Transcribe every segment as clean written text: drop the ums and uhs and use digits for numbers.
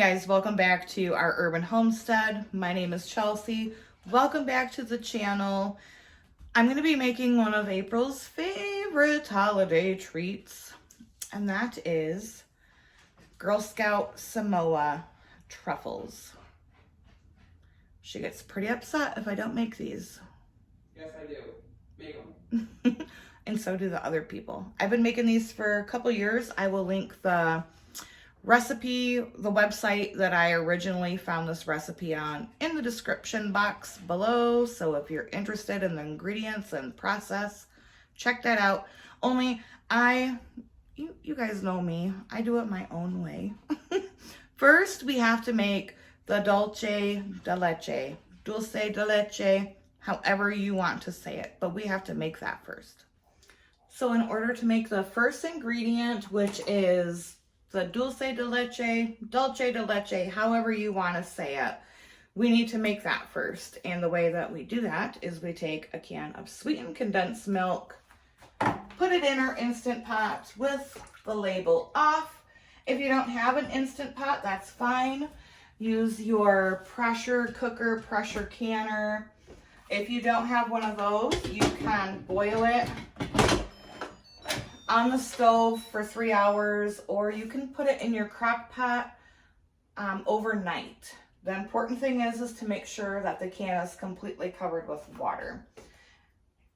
guys, welcome back to our urban homestead. My name is Chelsea. Welcome back to the channel. I'm going to be making one of April's favorite holiday treats, and that is Girl Scout Samoa truffles. She gets pretty upset if I don't make these. Yes, I do. Make them. And so do the other people. I've been making these for a couple years. I will link the recipe, the website that I originally found this recipe on, in the description box below. So if you're interested in the ingredients and process, check that out. Only you guys know me, I do it my own way. First, we have to make the dulce de leche, however you want to say it, but we have to make that first. So in order to make the first ingredient, which is the dulce de leche, however you want to say it, we need to make that first. And the way that we do that is we take a can of sweetened condensed milk, put it in our Instant Pot with the label off. If you don't have an Instant Pot, that's fine. Use your pressure cooker, pressure canner. If you don't have one of those, you can boil it on the stove for 3 hours, or you can put it in your crock pot overnight. The important thing is to make sure that the can is completely covered with water.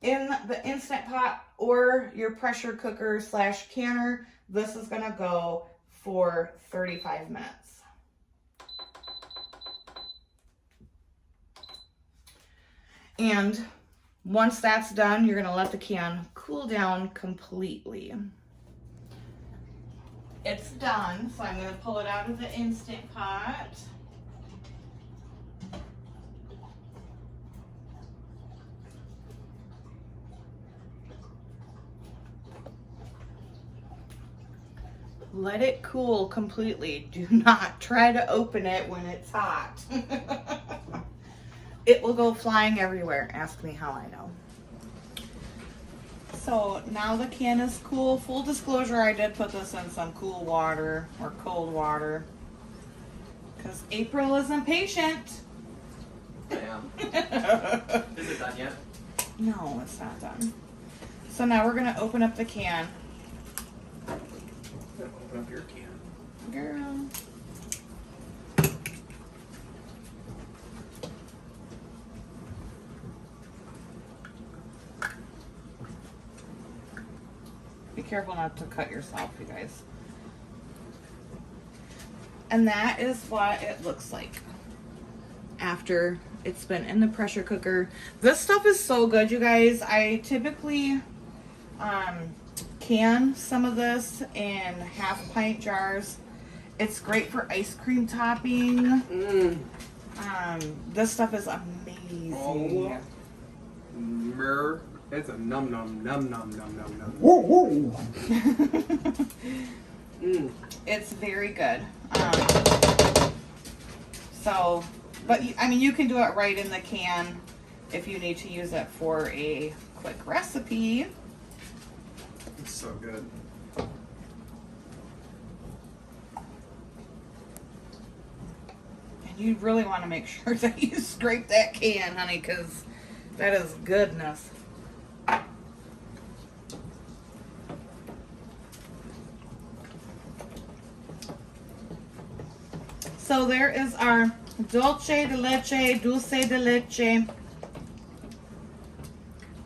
In the Instant Pot or your pressure cooker / canner, this is gonna go for 35 minutes. And once that's done, you're gonna let the can cool down completely. It's done, so I'm gonna pull it out of the Instant Pot. Let it cool completely. Do not try to open it when it's hot. It will go flying everywhere. Ask me how I know. So now the can is cool. Full disclosure, I did put this in some cool water or cold water because April is impatient. I am. Is it done yet? No, it's not done. So now we're gonna open up the can. Open up your can. Girl. Be careful not to cut yourself, you guys. And that is what it looks like after it's been in the pressure cooker. This stuff is so good, you guys. I typically can some of this in 1/2 pint jars. It's great for ice cream topping. This stuff is amazing. Oh, it's a num num num num num num num. Whoa, whoa. It's very good. So, but I mean, you can do it right in the can if you need to use it for a quick recipe. It's so good. And you really want to make sure that you scrape that can, honey, because that is goodness. So there is our dulce de leche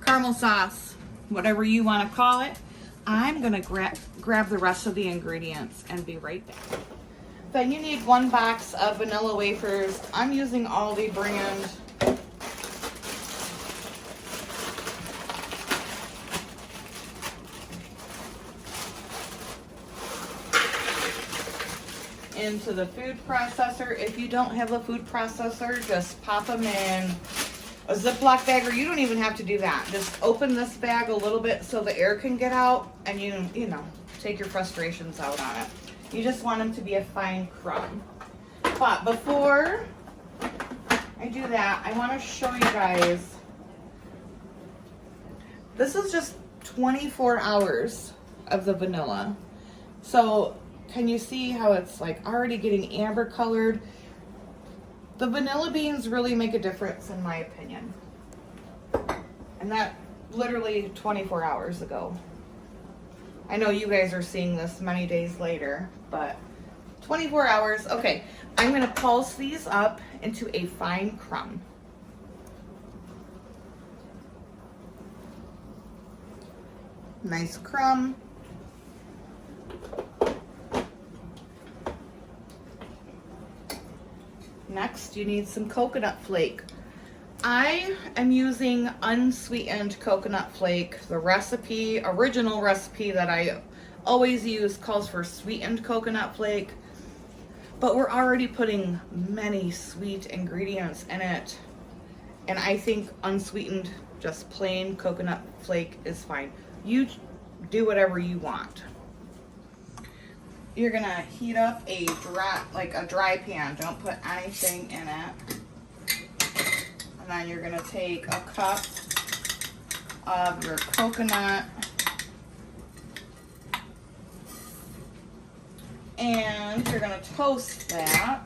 caramel sauce, whatever you want to call it. I'm gonna grab the rest of the ingredients and be right back. Then you need 1 box of vanilla wafers. I'm using Aldi brand. Into the food processor. If you don't have a food processor, just pop them in a Ziploc bag, or you don't even have to do that. Just open this bag a little bit so the air can get out, and you know, take your frustrations out on it. You just want them to be a fine crumb. But before I do that, I want to show you guys. This is just 24 hours of the vanilla. So Can you see how it's like already getting amber colored? The vanilla beans really make a difference in my opinion. And that literally 24 hours ago. I know you guys are seeing this many days later, but 24 hours. Okay, I'm gonna pulse these up into a fine crumb. Nice crumb. Next, you need some coconut flake. I am using unsweetened coconut flake. The recipe, original recipe that I always use calls for sweetened coconut flake, but we're already putting many sweet ingredients in it. And I think unsweetened, just plain coconut flake is fine. You do whatever you want. You're gonna heat up a dry pan. Don't put anything in it. And then you're gonna take a cup of your coconut and you're gonna toast that.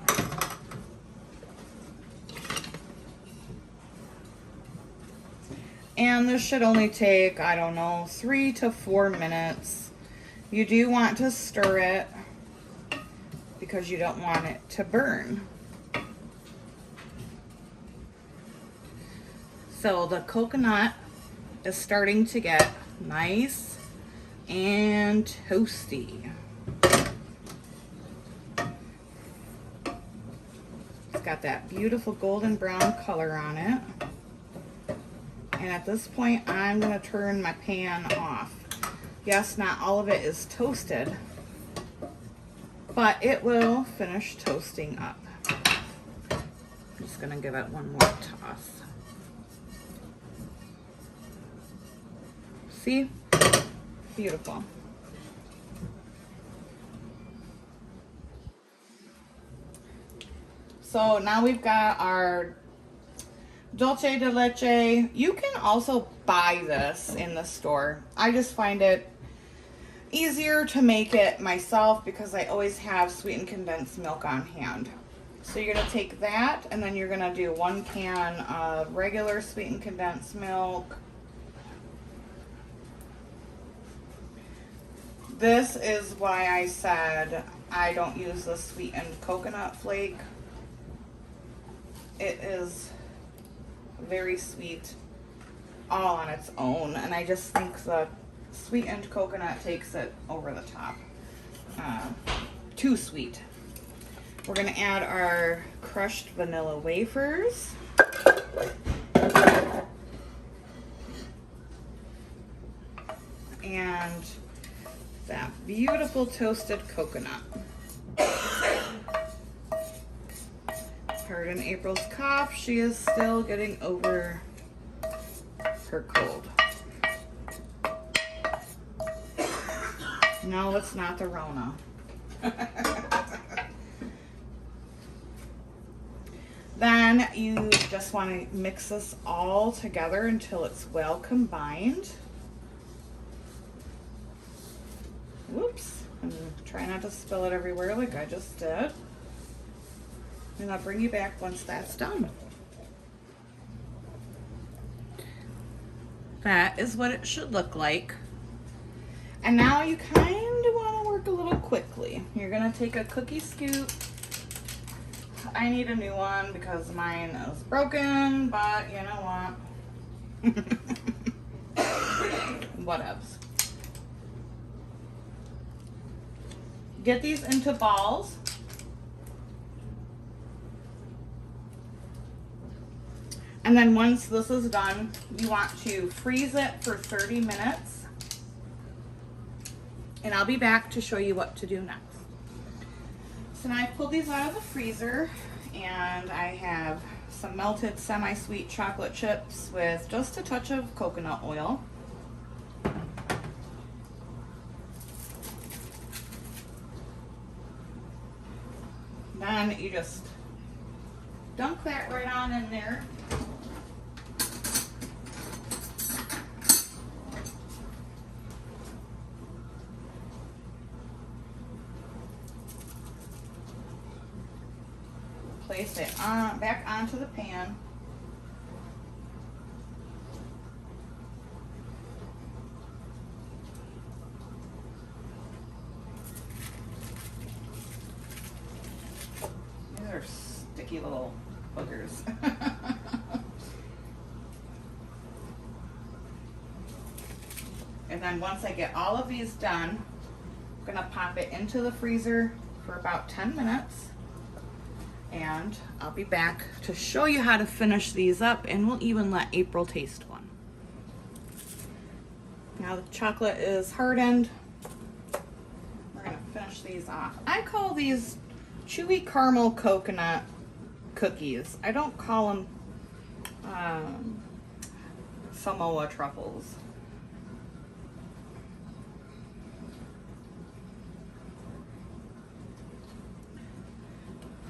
And this should only take, I don't know, 3 to 4 minutes. You do want to stir it because you don't want it to burn. So the coconut is starting to get nice and toasty. It's got that beautiful golden brown color on it. And at this point, I'm going to turn my pan off. Yes, not all of it is toasted, but it will finish toasting up. I'm just going to give it one more toss. See? Beautiful. So now we've got our dulce de leche. You can also buy this in the store. I just find it easier to make it myself because I always have sweetened condensed milk on hand. So you're going to take that and then you're going to do 1 can of regular sweetened condensed milk. This is why I said I don't use the sweetened coconut flake. It is very sweet all on its own, and I just think the sweetened coconut takes it over the top. Too sweet. We're going to add our crushed vanilla wafers. And that beautiful toasted coconut. Pardon April's cough. She is still getting over her cold. No, it's not the Rona. Then you just want to mix this all together until it's well combined. Whoops. And try not to spill it everywhere like I just did. And I'll bring you back once that's done. That is what it should look like. And now you kind of want to work a little quickly. You're going to take a cookie scoop. I need a new one because mine is broken, but you know what? Whatevs. Get these into balls. And then once this is done, you want to freeze it for 30 minutes. And I'll be back to show you what to do next. So now I pulled these out of the freezer and I have some melted semi-sweet chocolate chips with just a touch of coconut oil. Then you just dunk that right on in there. place it on back onto the pan. These are sticky little boogers. And then once I get all of these done, I'm gonna pop it into the freezer for about 10 minutes. And I'll be back to show you how to finish these up, and we'll even let April taste one. Now the chocolate is hardened. We're gonna finish these off. I call these chewy caramel coconut cookies. I don't call them Samoa truffles.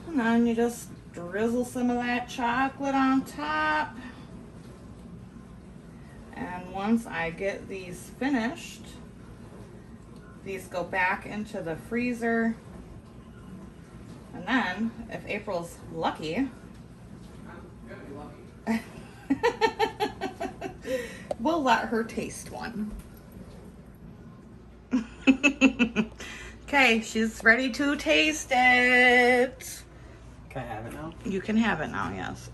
And then you just drizzle some of that chocolate on top. And once I get these finished, these go back into the freezer. And then, if April's lucky, I'm gonna be lucky. we'll let her taste one. Okay, she's ready to taste it. Can I have it now? You can have it now, yes.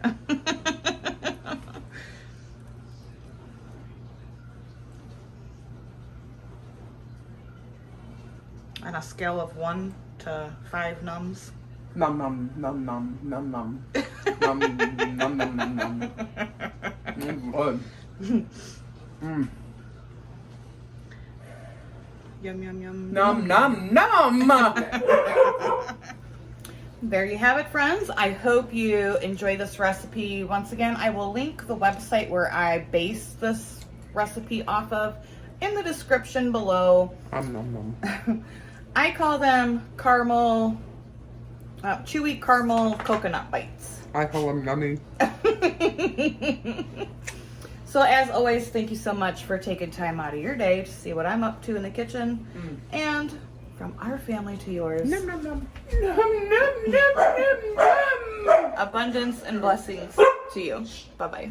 On a scale of 1 to 5 nums. Num num num num num num num num num num num. Good. Mm. Yum, yum, yum. Num num num. There you have it, friends. I hope you enjoy this recipe. Once again, I will link the website where I base this recipe off of in the description below. Num num. I call them caramel, chewy caramel coconut bites. I call them yummy. So as always, thank you so much for taking time out of your day to see what I'm up to in the kitchen. And from our family to yours, Num num num. Num num num num num. abundance and blessings to you. Bye-bye.